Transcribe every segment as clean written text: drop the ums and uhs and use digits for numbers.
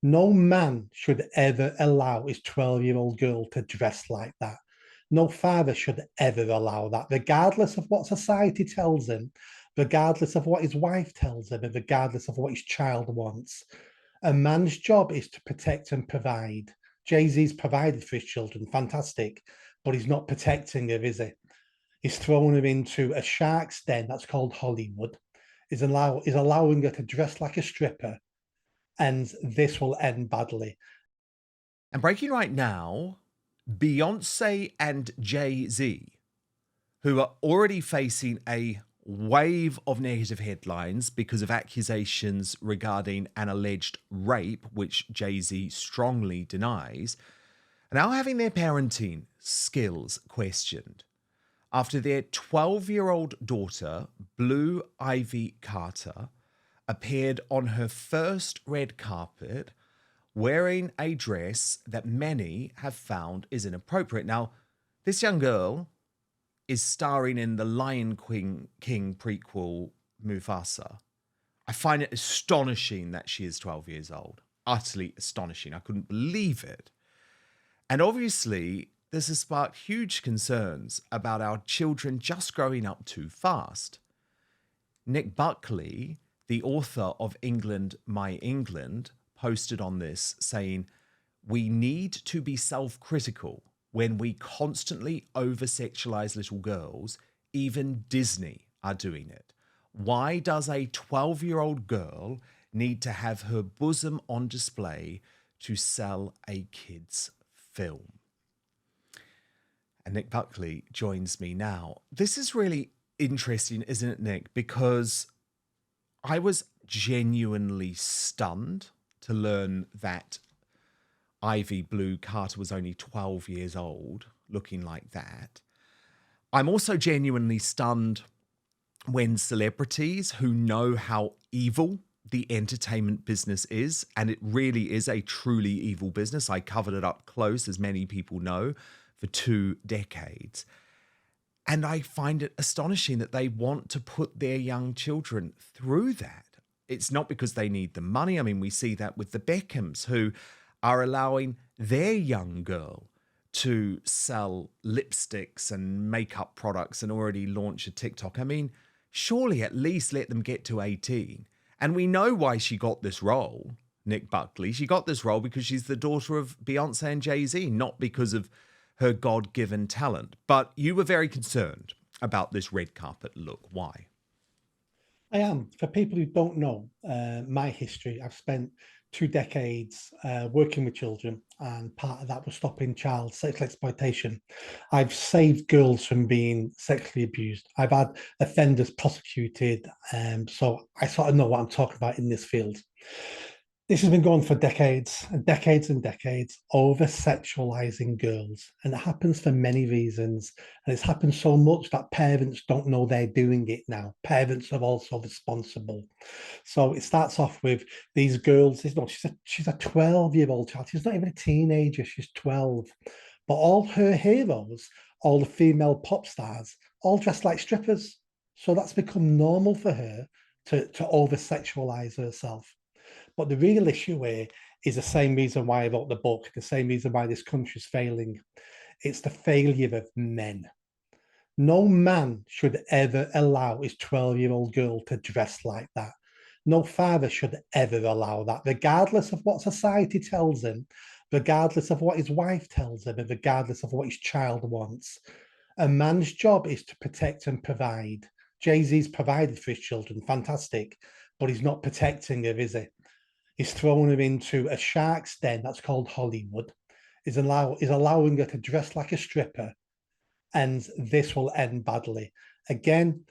No man should ever allow his 12-year-old girl to dress like that. No father should ever allow that, regardless of what society tells him, regardless of what his wife tells him, and regardless of what his child wants. A man's job is to protect and provide. Jay Z's provided for his children, fantastic, but he's not protecting her, is he? He's thrown her into a shark's den that's called Hollywood. Is allowing her to dress like a stripper, and this will end badly. And breaking right now, Beyonce and Jay Z, who are already facing a wave of negative headlines because of accusations regarding an alleged rape, which Jay Z strongly denies, are now having their parenting skills questioned after their 12-year-old daughter, Blue Ivy Carter, appeared on her first red carpet wearing a dress that many have found is inappropriate. Now, this young girl is starring in the King prequel Mufasa. I find it astonishing that she is 12 years old. Utterly astonishing. I couldn't believe it. And obviously, this has sparked huge concerns about our children just growing up too fast. Nick Buckley, the author of England, My England, posted on this saying, "We need to be self-critical when we constantly over-sexualize little girls. Even Disney are doing it. Why does a 12-year-old girl need to have her bosom on display to sell a kid's film?" And Nick Buckley joins me now. This is really interesting, isn't it, Nick? Because I was genuinely stunned to learn that Ivy Blue Carter was only 12 years old, looking like that. I'm also genuinely stunned when celebrities who know how evil the entertainment business is, and it really is a truly evil business. I covered it up close, as many people know, for 2 decades. And I find it astonishing that they want to put their young children through that. It's not because they need the money. I mean, we see that with the Beckhams, who are allowing their young girl to sell lipsticks and makeup products and already launch a TikTok. I mean, surely at least let them get to 18. And we know why she got this role, Nick Buckley. She got this role because she's the daughter of Beyonce and Jay Z, not because of her God-given talent. But you were very concerned about this red carpet look. Why? I am. For people who don't know my history, I've spent 2 decades working with children, and part of that was stopping child sexual exploitation. I've saved girls from being sexually abused. I've had offenders prosecuted, so I sort of know what I'm talking about in this field. This has been going for decades and decades and decades, over sexualizing girls. And it happens for many reasons. And it's happened so much that parents don't know they're doing it now. Parents are also responsible. So it starts off with these girls. She's a 12-year-old child. She's not even a teenager. She's 12. But all her heroes, all the female pop stars, all dressed like strippers. So that's become normal for her to over sexualize herself. But the real issue here is the same reason why I wrote the book, the same reason why this country's failing. It's the failure of men. No man should ever allow his 12-year-old girl to dress like that. No father should ever allow that, regardless of what society tells him, regardless of what his wife tells him, and regardless of what his child wants. A man's job is to protect and provide. Jay Z's provided for his children, fantastic, but he's not protecting her, is he? He's thrown her into a shark's den that's called Hollywood. Is allowing her to dress like a stripper, and this will end badly. Again,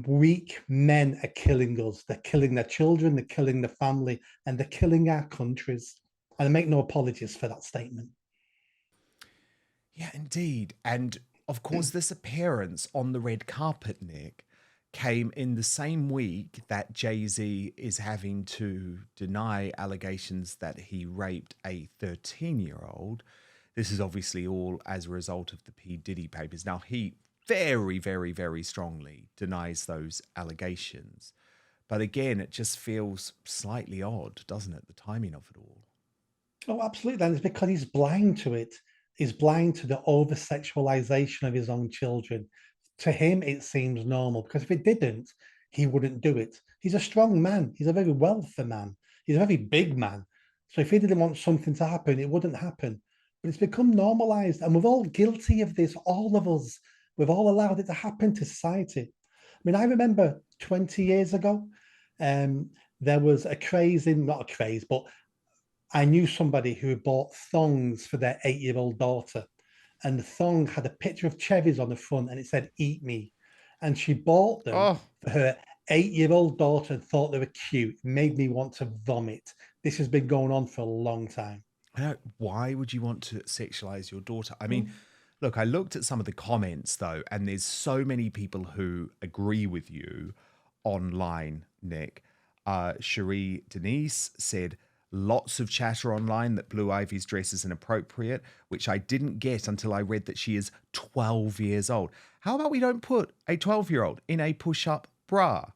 weak men are killing us. They're killing their children, they're killing the family, and they're killing our countries. And I make no apologies for that statement. Yeah, indeed. And of course, this appearance on the red carpet, Nick, came in the same week that Jay Z is having to deny allegations that he raped a 13-year-old. This is obviously all as a result of the P. Diddy papers. Now, he very, very, very strongly denies those allegations. But again, it just feels slightly odd, doesn't it? The timing of it all. Oh, absolutely. And it's because he's blind to it. He's blind to the over sexualization of his own children. To him, it seems normal because if it didn't, he wouldn't do it. He's a strong man. He's a very wealthy man. He's a very big man. So if he didn't want something to happen, it wouldn't happen. But it's become normalized. And we're all guilty of this, all of us. We've all allowed it to happen to society. I mean, I remember 20 years ago, there was a craze in, not a craze, but I knew somebody who bought thongs for their 8-year-old daughter, and the thong had a picture of cherries on the front and it said, "Eat me." And she bought them Oh, for her 8-year-old daughter and thought they were cute. It made me want to vomit. This has been going on for a long time. I don't, why would you want to sexualize your daughter? I mean, Mm. look, I looked at some of the comments though, and there's so many people who agree with you online, Nick. Cherie Denise said, lots of chatter online that Blue Ivy's dress is inappropriate, which I didn't get until I read that she is 12 years old. How about we don't put a 12-year-old in a push-up bra?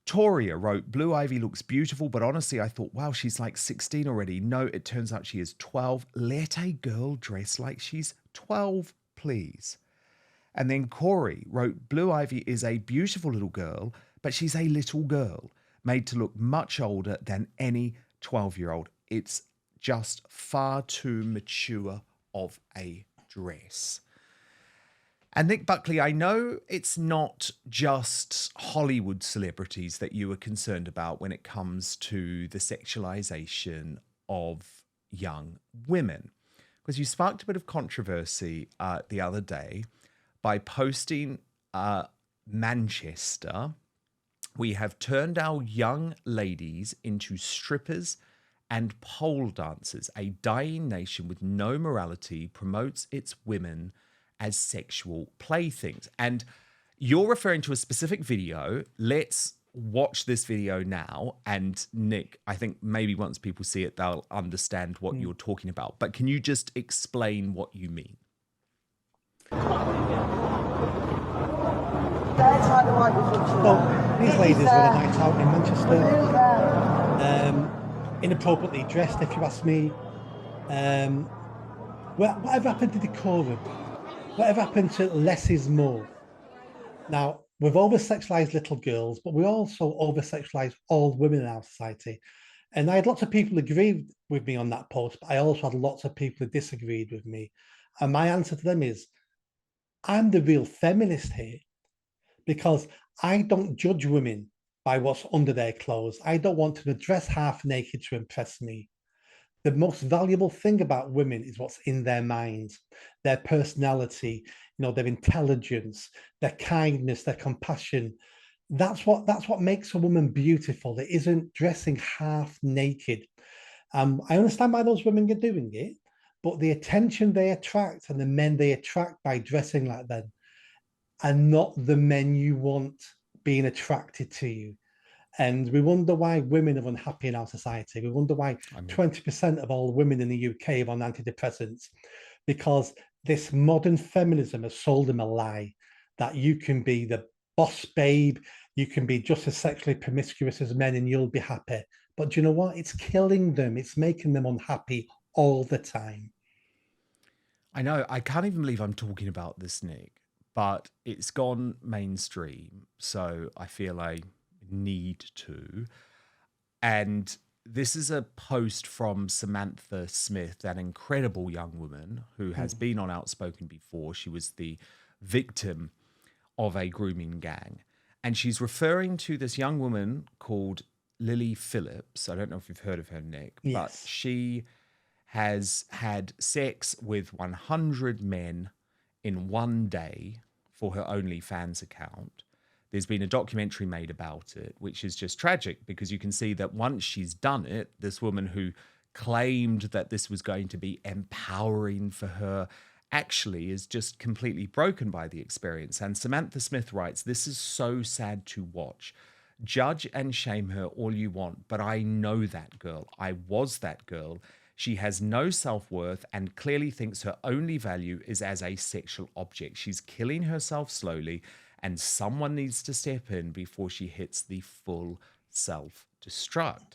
Toria wrote, Blue Ivy looks beautiful, but honestly, I thought, wow, she's like 16 already. No, it turns out she is 12. Let a girl dress like she's 12, please. And then Corey wrote, Blue Ivy is a beautiful little girl, but she's a little girl, made to look much older than any 12-year-old. It's just far too mature of a dress. And Nick Buckley, I know it's not just Hollywood celebrities that you are concerned about when it comes to the sexualization of young women, because you sparked a bit of controversy the other day by posting Manchester. We have turned our young ladies into strippers and pole dancers. A dying nation with no morality promotes its women as sexual playthings. And you're referring to a specific video. Let's watch this video now. And Nick, I think maybe once people see it, they'll understand what you're talking about. But can you just explain what you mean? Well, these ladies were a night out in Manchester, inappropriately dressed, if you ask me. Whatever happened to decorum? Whatever happened to less is more? Now, we've over-sexualized little girls, but we also over-sexualize all women in our society. And I had lots of people agree with me on that post, but I also had lots of people who disagreed with me. And my answer to them is, I'm the real feminist here because I don't judge women by what's under their clothes. I don't want to dress half naked to impress me. The most valuable thing about women is what's in their minds, their personality, their intelligence, their kindness, their compassion. That's what makes a woman beautiful. It isn't dressing half naked. I understand why those women are doing it, but the attention they attract and the men they attract by dressing like them are not the men you want being attracted to you. And we wonder why women are unhappy in our society. We wonder why 20% of all women in the UK are on antidepressants, because this modern feminism has sold them a lie that you can be the boss babe, you can be just as sexually promiscuous as men and you'll be happy. But do you know what? It's killing them. It's making them unhappy all the time. I know, I can't even believe I'm talking about this, Nick, but it's gone mainstream. So I feel I need to. And this is a post from Samantha Smith, an incredible young woman who has been on Outspoken before. She was the victim of a grooming gang. And she's referring to this young woman called Lily Phillips. I don't know if you've heard of her, Nick, but Yes. she has had sex with 100 men in one day for her OnlyFans account. There's been a documentary made about it, which is just tragic because you can see that once she's done it, this woman who claimed that this was going to be empowering for her actually is just completely broken by the experience. And Samantha Smith writes, this is so sad to watch. Judge and shame her all you want, but I know that girl. I was that girl. She has no self-worth and clearly thinks her only value is as a sexual object. She's killing herself slowly, and someone needs to step in before she hits the full self-destruct.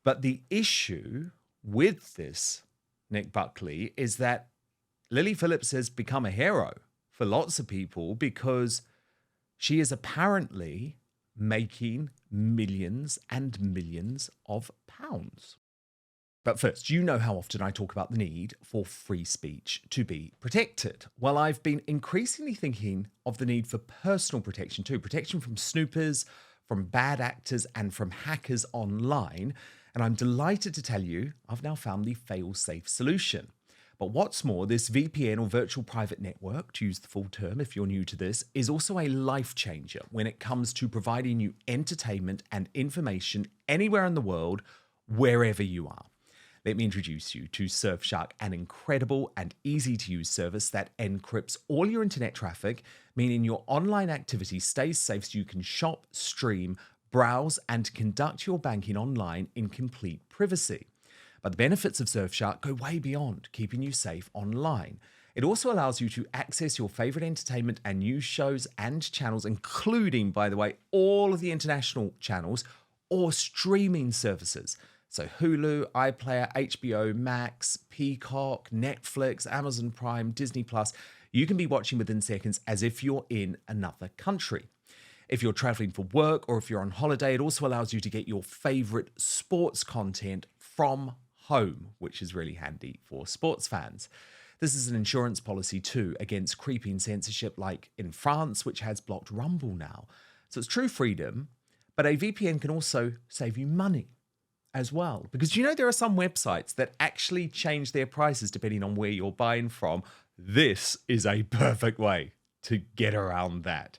But the issue with this, Nick Buckley, is that Lily Phillips has become a hero for lots of people because she is apparently making millions and millions of pounds. But first, you know how often I talk about the need for free speech to be protected. Well, I've been increasingly thinking of the need for personal protection too, protection from snoopers, from bad actors, and from hackers online. And I'm delighted to tell you I've now found the fail-safe solution. But what's more, this VPN or virtual private network, to use the full term if you're new to this, is also a life changer when it comes to providing you entertainment and information anywhere in the world, wherever you are. Let me introduce you to Surfshark, an incredible and easy to use service that encrypts all your internet traffic, meaning your online activity stays safe so you can shop, stream, browse, and conduct your banking online in complete privacy. But the benefits of Surfshark go way beyond keeping you safe online. It also allows you to access your favorite entertainment and news shows and channels, including, by the way, all of the international channels or streaming services. So Hulu, iPlayer, HBO Max, Peacock, Netflix, Amazon Prime, Disney Plus, you can be watching within seconds as if you're in another country. If you're traveling for work or if you're on holiday, it also allows you to get your favorite sports content from home, which is really handy for sports fans. This is an insurance policy too against creeping censorship like in France, which has blocked Rumble now. So it's true freedom, but a VPN can also save you money as well. Because you know there are some websites that actually change their prices depending on where you're buying from. This is a perfect way to get around that.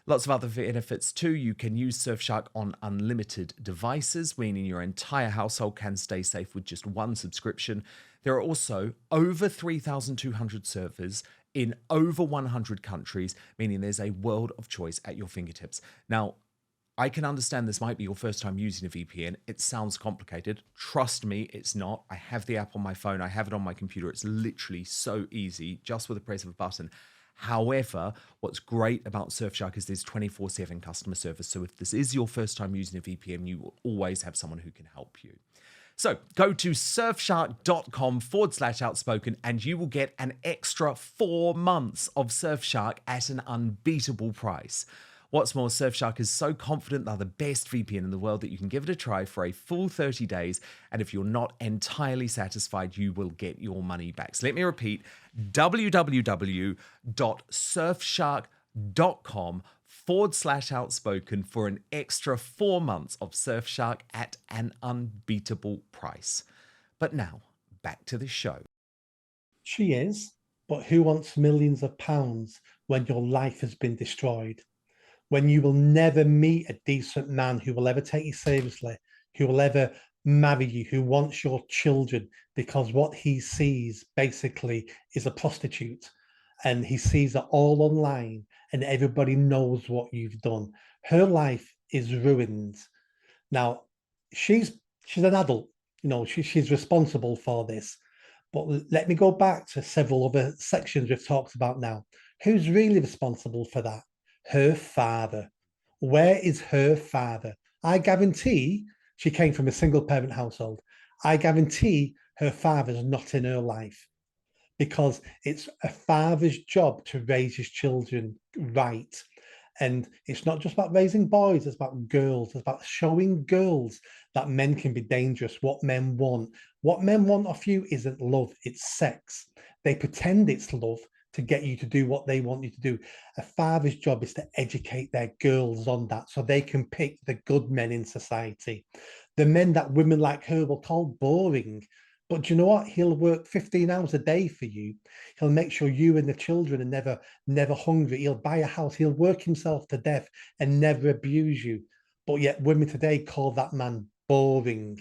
Lots of other benefits too. You can use Surfshark on unlimited devices, meaning your entire household can stay safe with just one subscription. There are also over 3,200 servers in over 100 countries, meaning there's a world of choice at your fingertips. Now, I can understand this might be your first time using a VPN. It sounds complicated. Trust me, it's not. I have the app on my phone. I have it on my computer. It's literally so easy, just with a press of a button. However, what's great about Surfshark is there's 24/7 customer service. So if this is your first time using a VPN, you will always have someone who can help you. So go to surfshark.com/outspoken and you will get an extra 4 months of Surfshark at an unbeatable price. What's more, Surfshark is so confident they're the best VPN in the world that you can give it a try for a full 30 days. And if you're not entirely satisfied, you will get your money back. So let me repeat, www.surfshark.com/outspoken for an extra 4 months of Surfshark at an unbeatable price. But now, back to the show. She is, but who wants millions of pounds when your life has been destroyed? When you will never meet a decent man who will ever take you seriously, who will ever marry you, who wants your children, because what he sees basically is a prostitute and he sees it all online and everybody knows what you've done. Her life is ruined. Now, she's an adult, she's responsible for this. But let me go back to several other sections we've talked about now. Who's really responsible for that? Her father. Where is her father? I guarantee she came from a single parent household. I guarantee her father's not in her life because it's a father's job to raise his children right. And it's not just about raising boys, it's about girls. It's about showing girls that men can be dangerous, what men want. What men want off you isn't love, it's sex. They pretend it's love to get you to do what they want you to do. A father's job is to educate their girls on that so they can pick the good men in society. The men that women like her will call boring. But do you know what? He'll work 15 hours a day for you. He'll make sure you and the children are never hungry. He'll buy a house. He'll work himself to death and never abuse you. But yet women today call that man boring.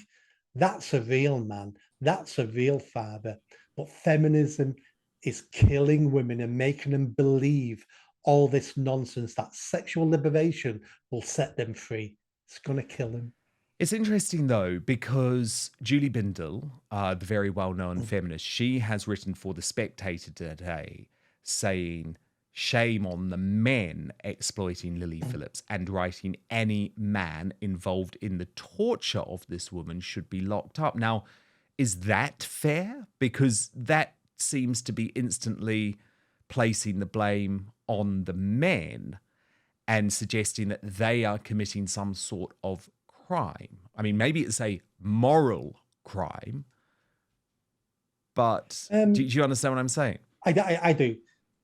That's a real man. That's a real father. But feminism is killing women and making them believe all this nonsense that sexual liberation will set them free. It's going to kill them. It's interesting, though, because Julie Bindel, the very well-known feminist, she has written for The Spectator today saying, shame on the men exploiting Lily Phillips, and writing any man involved in the torture of this woman should be locked up. Now, is that fair? Because that seems to be instantly placing the blame on the men and suggesting that they are committing some sort of crime. I mean, maybe it's a moral crime, but do Um, you understand what I'm saying? I do.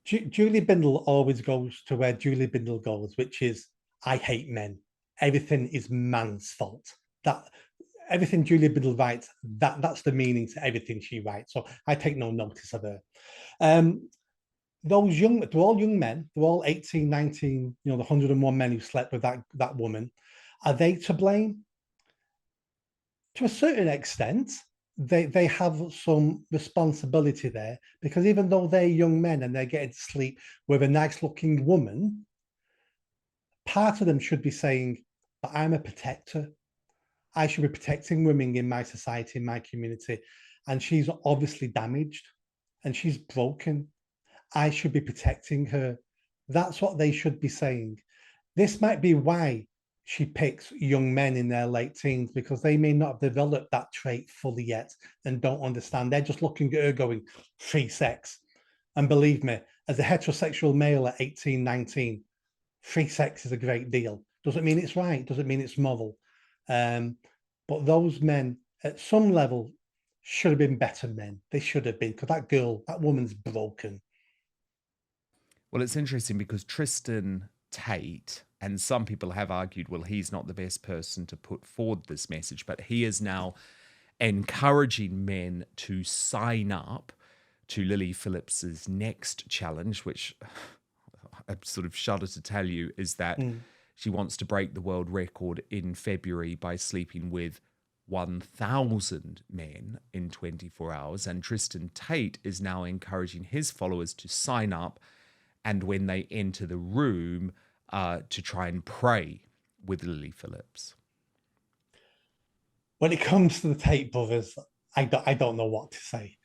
Julie Bindle always goes to where Julie Bindle goes, which is I hate men. Everything is man's fault. That everything Julie Bindle writes, that's the meaning to everything she writes. So I take no notice of her. Um, those young, they're all young men. They're all 18, 19, the 101 men who slept with that woman. Are they to blame? To a certain extent, they have some responsibility there because even though they're young men and they're getting to sleep with a nice looking woman, part of them should be saying, but I'm a protector. I should be protecting women in my society, in my community. And she's obviously damaged and she's broken. I should be protecting her. That's what they should be saying. This might be why she picks young men in their late teens because they may not have developed that trait fully yet and don't understand. They're just looking at her going, free sex. And believe me, as a heterosexual male at 18, 19, free sex is a great deal. Doesn't mean it's right, doesn't mean it's moral. Um, but those men at some level should have been better men. They should have been because that woman's broken. Well, it's interesting because Tristan Tate, and some people have argued, well, he's not the best person to put forward this message, but he is now encouraging men to sign up to Lily Phillips's next challenge, which I sort of shudder to tell you is that she wants to break the world record in February by sleeping with 1,000 men in 24 hours. And Tristan Tate is now encouraging his followers to sign up and when they enter the room to try and pray with Lily Phillips. When it comes to the Tate brothers, I don't know what to say.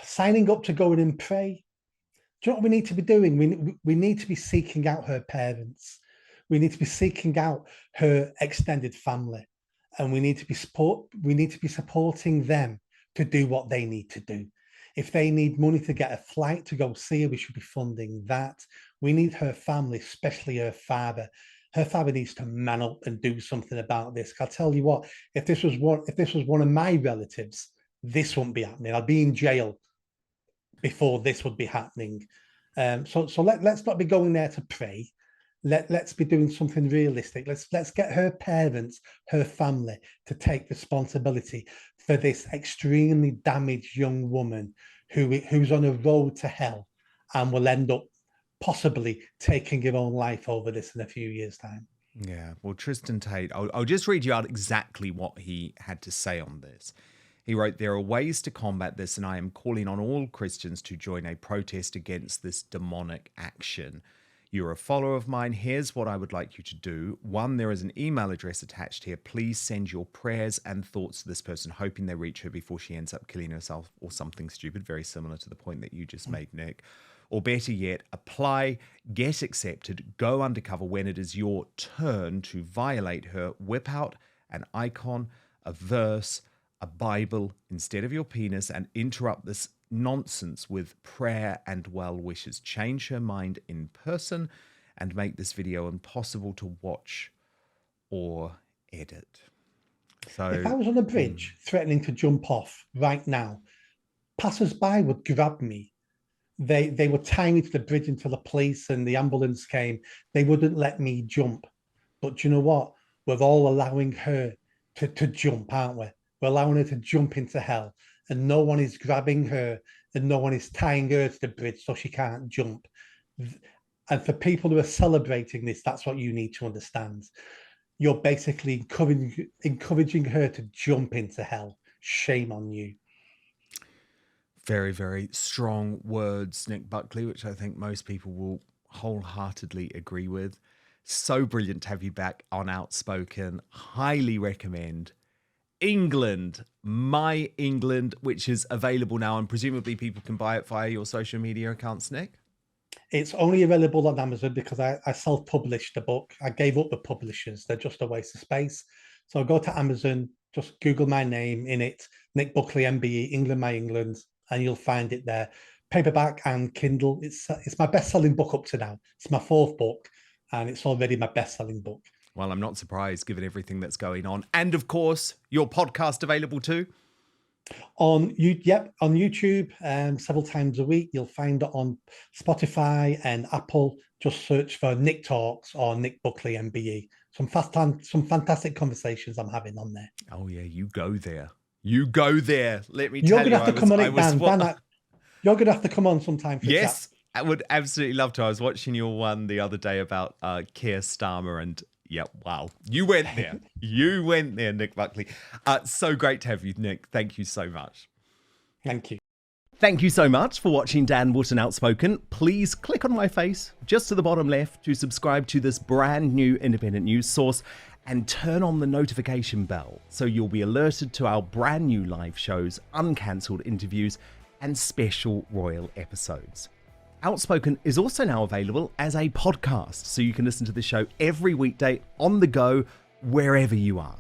Signing up to go in and pray. Do you know what we need to be doing? We need to be seeking out her parents. We need to be seeking out her extended family, and we need to be supporting them to do what they need to do. If they need money to get a flight to go see her, we should be funding that. We need her family, especially her father. Her father needs to man up and do something about this. I'll tell you what, if this was one of my relatives, this wouldn't be happening. I'd be in jail before this would be happening. So let's not be going there to pray. Let's be doing something realistic. Let's get her parents, her family, to take responsibility for this extremely damaged young woman who's on a road to hell and will end up possibly taking her own life over this in a few years' time. Yeah, well, Tristan Tate, I'll just read you out exactly what he had to say on this. He wrote, "There are ways to combat this, and I am calling on all Christians to join a protest against this demonic action. You're a follower of mine. Here's what I would like you to do. One, there is an email address attached here. Please send your prayers and thoughts to this person, hoping they reach her before she ends up killing herself or something stupid," very similar to the point that you just made, Nick. "Or better yet, apply, get accepted, go undercover when it is your turn to violate her. Whip out an icon, a verse, a Bible instead of your penis and interrupt this nonsense with prayer and well wishes. Change her mind in person and make this video impossible to watch or edit." So, if I was on a bridge threatening to jump off right now, passers-by would grab me. They would tie me to the bridge until the police and the ambulance came. They wouldn't let me jump. But you know what? We're all allowing her to jump, aren't we? We're allowing her to jump into hell, and no one is grabbing her and no one is tying her to the bridge so she can't jump. And for people who are celebrating this, that's what you need to understand. You're basically encouraging her to jump into hell. Shame on you. very, very strong words, Nick Buckley, which I think most people will wholeheartedly agree with. So brilliant to have you back on Outspoken. Highly recommend. England, My England, which is available now, and presumably people can buy it via your social media accounts, Nick? It's only available on Amazon because I self-published the book. I gave up the publishers. They're just a waste of space. So go to Amazon, just Google my name in it, Nick Buckley, MBE, England, My England, and you'll find it there. Paperback and Kindle. It's my best-selling book up to now. It's my 4th book, and it's already my best-selling book. Well, I'm not surprised given everything that's going on. And of course, your podcast available too? On YouTube, several times a week. You'll find it on Spotify and Apple. Just search for Nick Talks or Nick Buckley MBE. Some fantastic conversations I'm having on there. Oh yeah, you go there. You go there. Let me You're tell you. You're gonna have to come on it, Dan. You're gonna have to come on sometime. Yes, I would absolutely love to. I was watching your one the other day about Keir Starmer and. Yeah, wow. You went there. You went there, Nick Buckley. So great to have you, Nick. Thank you so much. Thank you. Thank you so much for watching Dan Wootton Outspoken. Please click on my face just to the bottom left to subscribe to this brand new independent news source and turn on the notification bell so you'll be alerted to our brand new live shows, uncancelled interviews, and special royal episodes. Outspoken is also now available as a podcast, so you can listen to the show every weekday on the go, wherever you are.